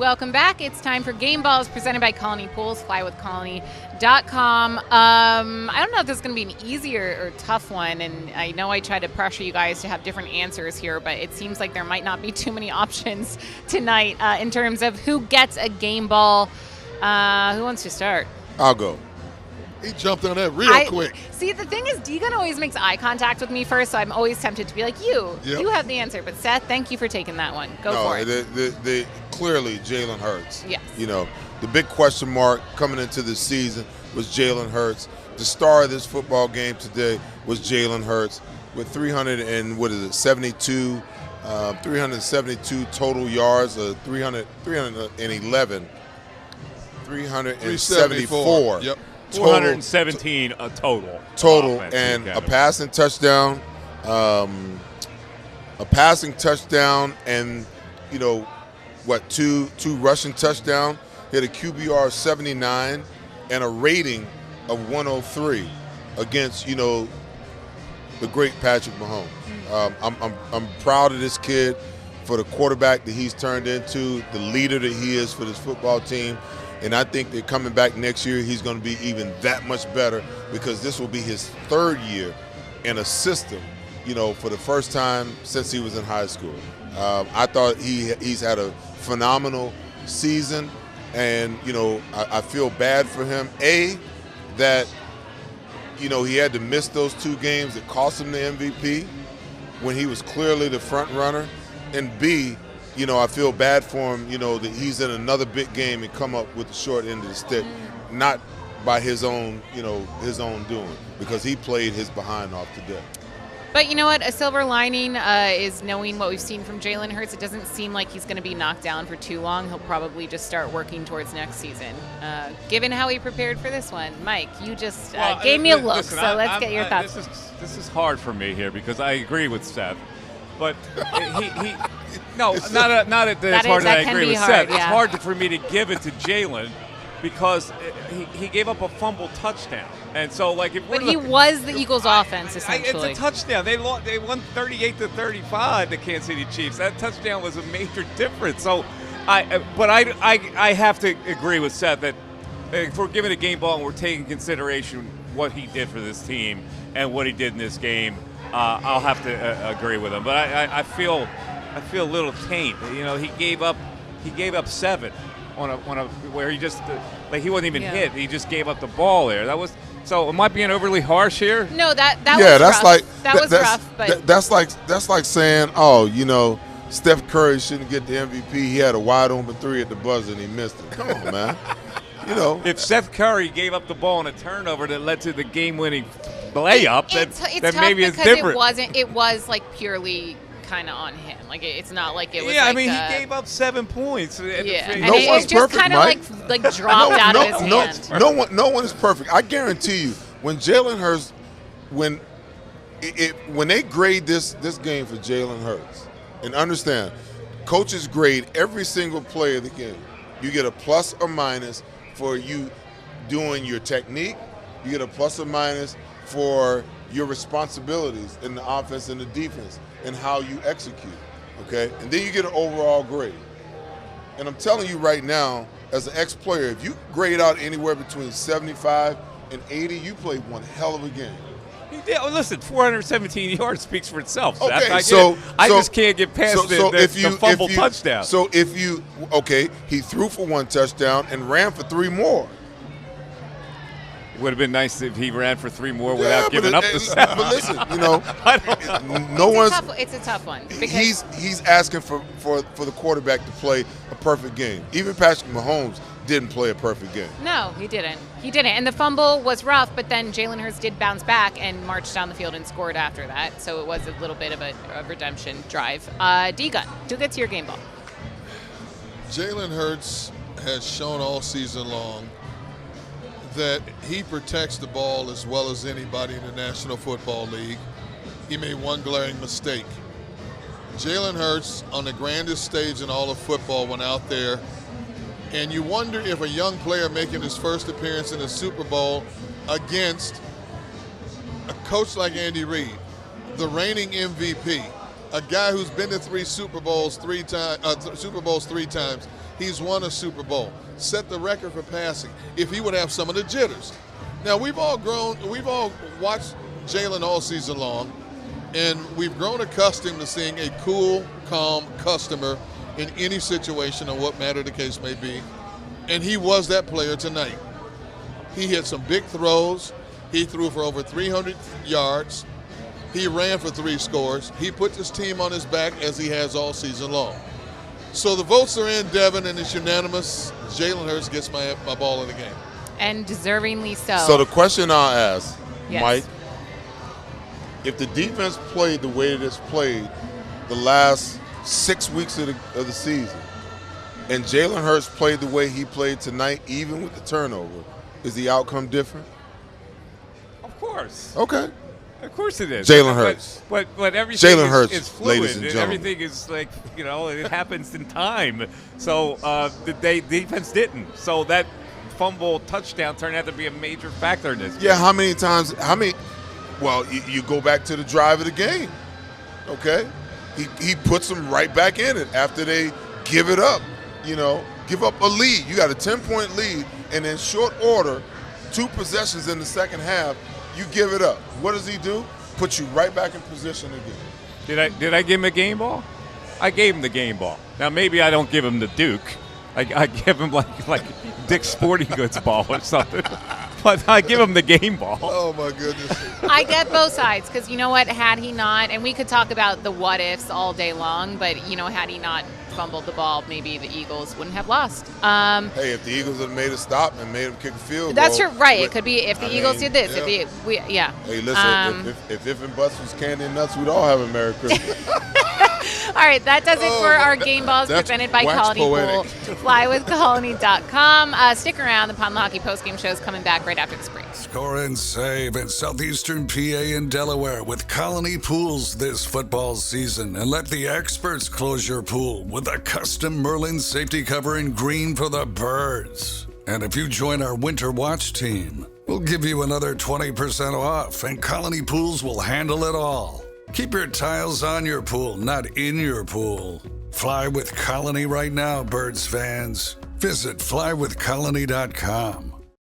Welcome back. It's time for Game Balls presented by Colony Pools, flywithcolony.com. I don't know if this is going to be an easy or tough one, and I know I try to pressure you guys to have different answers here, but it seems like there might not be too many options tonight in terms of who gets a game ball. Who wants to start? I'll go. He jumped on that real quick. See, the thing is, Deegan always makes eye contact with me first, so I'm always tempted to be like, you have the answer. But Seth, thank you for taking that one. Go for it. Clearly, Jalen Hurts. Yes. You know, the big question mark coming into this season was Jalen Hurts. The star of this football game today was Jalen Hurts with 372 total yards, 374. Yep. 417 total. And a passing touchdown, and two rushing touchdowns. He had a QBR of 79 and a rating of 103 against the great Patrick Mahomes. I'm proud of this kid for the quarterback that he's turned into, the leader that he is for this football team. And I think that coming back next year, he's going to be even that much better because this will be his third year in a system, for the first time since he was in high school. I thought he's had a phenomenal season, and, I feel bad for him. That he had to miss those 2 games that cost him the MVP when he was clearly the front runner, and B, I feel bad for him, that he's in another big game and come up with the short end of the stick, not by his own doing, because he played his behind off today. But you know what? A silver lining is knowing what we've seen from Jalen Hurts. It doesn't seem like he's going to be knocked down for too long. He'll probably just start working towards next season. Given how he prepared for this one, Mike, you just gave me a look. Listen, let's get your thoughts. This is hard for me here because I agree with Seth, but he no, not at the part that I agree with Seth. Yeah. It's hard for me to give it to Jalen because he gave up a fumble touchdown. And so, but he was the Eagles' offense, essentially. It's a touchdown. They won 38-35. The Kansas City Chiefs. That touchdown was a major difference. So, I have to agree with Seth that if we're giving a game ball and we're taking consideration what he did for this team and what he did in this game, I'll have to agree with him. But I feel a little taint. He gave up 7 on a where he just he wasn't even hit. He just gave up the ball there. So am I being overly harsh here? No, that was rough. Was rough. But that's like saying, Steph Curry shouldn't get the MVP. He had a wide open 3 at the buzzer and he missed it. Come on, man. If Seth Curry gave up the ball on a turnover that led to the game-winning layup, then maybe it's different. It was purely kind of on him. It's not like it was. Yeah, he gave up 7 points. Yeah, and no one's it just perfect, kind of dropped out of his hand. No one is perfect. I guarantee you, when Jalen Hurts, when they grade this game for Jalen Hurts, and understand, coaches grade every single play of the game. You get a plus or minus for you doing your technique. You get a plus or minus for your responsibilities in the offense and the defense and how you execute, okay? And then you get an overall grade. And I'm telling you right now, as an ex-player, if you grade out anywhere between 75 and 80, you played one hell of a game. Yeah, listen, 417 yards speaks for itself. Okay, I just can't get past the fumble touchdown. So he threw for 1 touchdown and ran for 3 more. Would have been nice if he ran for 3 more without giving up the sack. But listen, It's a tough one. He's asking for the quarterback to play a perfect game. Even Patrick Mahomes didn't play a perfect game. No, he didn't. And the fumble was rough, but then Jalen Hurts did bounce back and marched down the field and scored after that. So it was a little bit of a redemption drive. D-Gun, who gets your game ball? Jalen Hurts has shown all season long that he protects the ball as well as anybody in the National Football League. He made one glaring mistake. Jalen Hurts, on the grandest stage in all of football, went out there, and you wonder if a young player making his first appearance in a Super Bowl against a coach like Andy Reid, the reigning MVP, a guy who's been to Super Bowls three times. He's won a Super Bowl, set the record for passing. If he would have some of the jitters. Now, we've all watched Jalen all season long, and we've grown accustomed to seeing a cool, calm customer in any situation or what matter the case may be. And he was that player tonight. He hit some big throws. He threw for over 300 yards. He ran for 3 scores. He put his team on his back as he has all season long. So the votes are in, Devin, and it's unanimous. Jalen Hurts gets my ball in the game. And deservingly so. So the question I'll ask, Yes. Mike, if the defense played the way that it's played the last 6 weeks of the season, and Jalen Hurts played the way he played tonight, even with the turnover, is the outcome different? Of course. Okay. Of course it is. Jalen Hurts. But everything Jalen Hurts, is fluid. ladies and gentlemen. Everything is like, it happens in time. So the defense didn't. So that fumble touchdown turned out to be a major factor in this game. Yeah, well, you go back to the drive of the game, okay? He puts them right back in it after they give it up, give up a lead. You got a 10-point lead, and in short order, 2 possessions in the second half, you give it up. What does he do? Put you right back in position again. Did I give him a game ball? I gave him the game ball. Now, maybe I don't give him the Duke. I give him like Dick's Sporting Goods ball or something. But I give him the game ball. Oh, my goodness. I get both sides because you know what? Had he not, and we could talk about the what ifs all day long, but had he not fumbled the ball, maybe the Eagles wouldn't have lost. Hey, if the Eagles had made a stop and made him kick a field That's goal. true, right. It could be if the Eagles did this. Yeah. Hey, listen, if and Bus was candy and nuts, we'd all have a Merry Christmas. All right, that does it for our game balls presented by Colony Pool. Flywithcolony.com. Stick around. The Pond Lehocky postgame show is coming back right after this break. Score and save in southeastern PA and Delaware with Colony Pools this football season. And let the experts close your pool with a custom Merlin safety cover in green for the birds. And if you join our Winter Watch team, we'll give you another 20% off, and Colony Pools will handle it all. Keep your tiles on your pool, not in your pool. Fly with Colony right now, Birds fans. Visit flywithcolony.com.